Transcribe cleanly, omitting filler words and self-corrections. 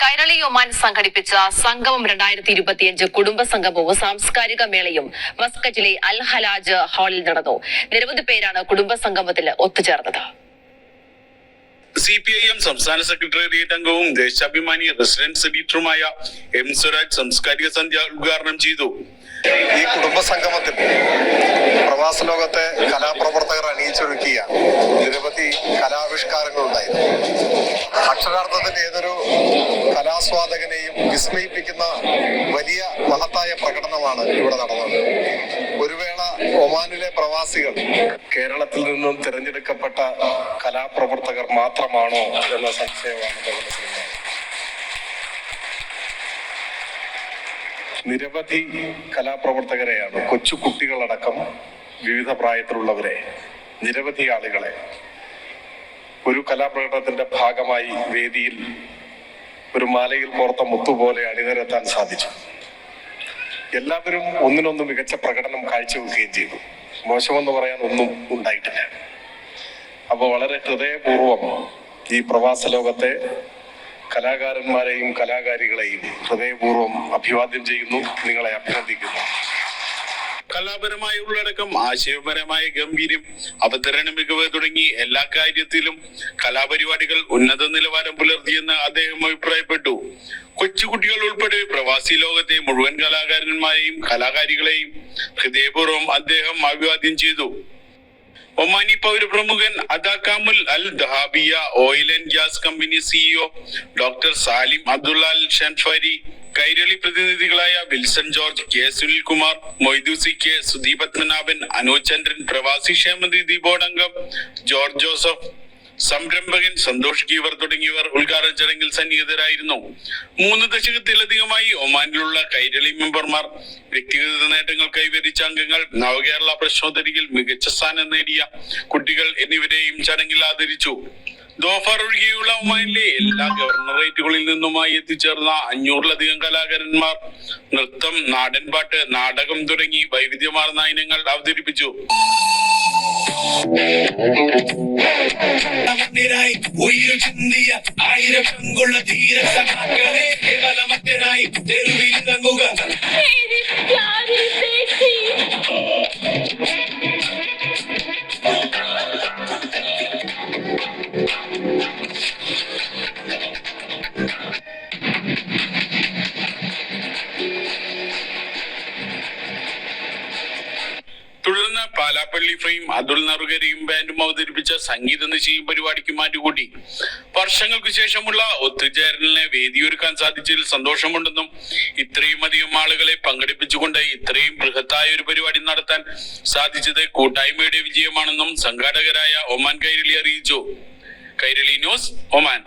Kairali Oman സംഘടിപ്പിച്ച സംഗമം 2025 കുടുംബ സംഗമവും സാംസ്കാരിക മേളയും മസ്കറ്റിലെ അൽ ഹലാജ് ഹാളിൽ നടന്നു. നിരവധി പേരാണ് കുടുംബ സംഗമത്തിൽ ഒത്തുചേർന്നത്. CPIM സംസ്ഥാന സെക്രട്ടേറിയറ്റ് അംഗവും ദേശാഭിമാനി റെസിഡൻസ് എഡിറ്ററുമായ M. സ്വരാജ് സാംസ്കാരിക സന്ധ്യ ഉദ്ഘാടനം ചെയ്തു. ഈ കുടുംബ സംഗമത്തിൽ പ്രവാസ ലോകത്തെ കലാപ്രവർത്തകർ അണിയിച്ചൊരുക്കിയ നിരവധി കലാവിഷ്കാരങ്ങളുണ്ടായിരുന്നു. അക്ഷരാർത്ഥത്തിൽ ഏതൊരു കലാസ്വാദകനെയും വിസ്മയിപ്പിക്കുന്ന വലിയ മഹത്തായ പ്രകടനമാണ് ഇവിടെ നടന്നത്. ഒരു വേള ഒമാനിലെ പ്രവാസികൾ കേരളത്തിൽ നിന്നും തിരഞ്ഞെടുക്കപ്പെട്ട കലാപ്രവർത്തകർ മാത്രമാണോ എന്ന സംശയമാണ് പ്രകടനത്തിൽ. നിരവധി കലാപ്രവർത്തകരെയാണ്, കൊച്ചു കുട്ടികളടക്കം വിവിധ പ്രായത്തിലുള്ളവരെ, നിരവധി ആളുകളെ ഒരു കലാപ്രകടനത്തിന്റെ ഭാഗമായി വേദിയിൽ ഒരു മാലയിൽ കോർത്ത മുത്തുപോലെ അണിനിരത്താൻ സാധിച്ചു. എല്ലാവരും ഒന്നിനൊന്ന് മികച്ച പ്രകടനം കാഴ്ചവെക്കുകയും ചെയ്തു. മോശമെന്ന് പറയാൻ ഒന്നും ഉണ്ടായിട്ടില്ല. അപ്പോൾ വളരെ ഹൃദയപൂർവ്വം ഈ പ്രവാസ ലോകത്തെ കലാകാരന്മാരെയും കലാകാരികളെയും ഹൃദയപൂർവ്വം അഭിവാദ്യം ചെയ്യുന്നു, നിങ്ങളെ അഭിനന്ദിക്കുന്നു. കലാപരമായ ഉള്ളടക്കം, ആശയപരമായ ഗംഭീര്യം, അവതരണ മികവ് തുടങ്ങി എല്ലാ കാര്യത്തിലും കലാപരിപാടികൾ ഉന്നത നിലവാരം പുലർത്തിയെന്ന് അദ്ദേഹം അഭിപ്രായപ്പെട്ടു. കൊച്ചുകുട്ടികൾ ഉൾപ്പെടെ പ്രവാസി ലോകത്തെ മുഴുവൻ കലാകാരന്മാരെയും കലാകാരികളെയും ഹൃദയപൂർവ്വം അദ്ദേഹം അഭിവാദ്യം ചെയ്തു. ഒമാനി പൗരപ്രമുഖൻ അദാകാമുൽ al Dahabiya oil and gas company CEO doctor Salim Abdullah al Shanfari, Kairali പ്രതിനിധികളായ വിൽസൺ ജോർജ്, K. സുനിൽകുമാർ, മൊയ്തൂസി K, സുദീപ് പത്മനാഭൻ, അനൂജ് ചന്ദ്രൻ, പ്രവാസി ക്ഷേമനിധി ബോർഡ് അംഗം ജോർജ് ജോസഫ്, സംരംഭകൻ സന്തോഷ് ഗീവർ തുടങ്ങിയവർ ഉദ്ഘാടന ചടങ്ങിൽ സന്നിഹിതരായിരുന്നു. 3 ദശകത്തിലധികമായി ഒമാനിലുള്ള കൈരളി മെമ്പർമാർ, വ്യക്തിഗത നേട്ടങ്ങൾ കൈവരിച്ച അംഗങ്ങൾ, നവകേരള പ്രശ്നോത്തരിയിൽ മികച്ച സ്ഥാനം നേടിയ കുട്ടികൾ എന്നിവരെയും ചടങ്ങിൽ ആദരിച്ചു. ദോഫർ ഒഴികെയുള്ള ഒമാനിലെ എല്ലാ ഗവർണറേറ്റുകളിൽ നിന്നുമായി എത്തിച്ചേർന്ന 500-ലധികം കലാകാരന്മാർ നൃത്തം, നാടൻപാട്ട്, നാടകം തുടങ്ങി വൈവിധ്യമാർന്ന ഇനങ്ങൾ അവതരിപ്പിച്ചു. ഉയരു ചിന്തിയ 1000 പെൺകൊള്ള ധീര സഖാക്കളെ കേവലമറ്റനായി തെരുവിൽ തങ്ങുക. തുടർന്ന് പാലാപ്പള്ളി ഫ്രെയിം അതുൽ നറുകരയും ബാൻഡും അവതരിപ്പിച്ച സംഗീത നിശയും പരിപാടിക്ക് മാറ്റുകൂട്ടി. വർഷങ്ങൾക്ക് ശേഷമുള്ള ഒത്തുചേരലിനെ വേദിയൊരുക്കാൻ സാധിച്ചതിൽ സന്തോഷമുണ്ടെന്നും ഇത്രയും അധികം ആളുകളെ പങ്കെടുപ്പിച്ചുകൊണ്ട് ഇത്രയും ബൃഹത്തായ ഒരു പരിപാടി നടത്താൻ സാധിച്ചത് കൂട്ടായ്മയുടെ വിജയമാണെന്നും സംഘാടകരായ ഒമാൻ കൈരളി അറിയിച്ചു. Kairali news, Oman.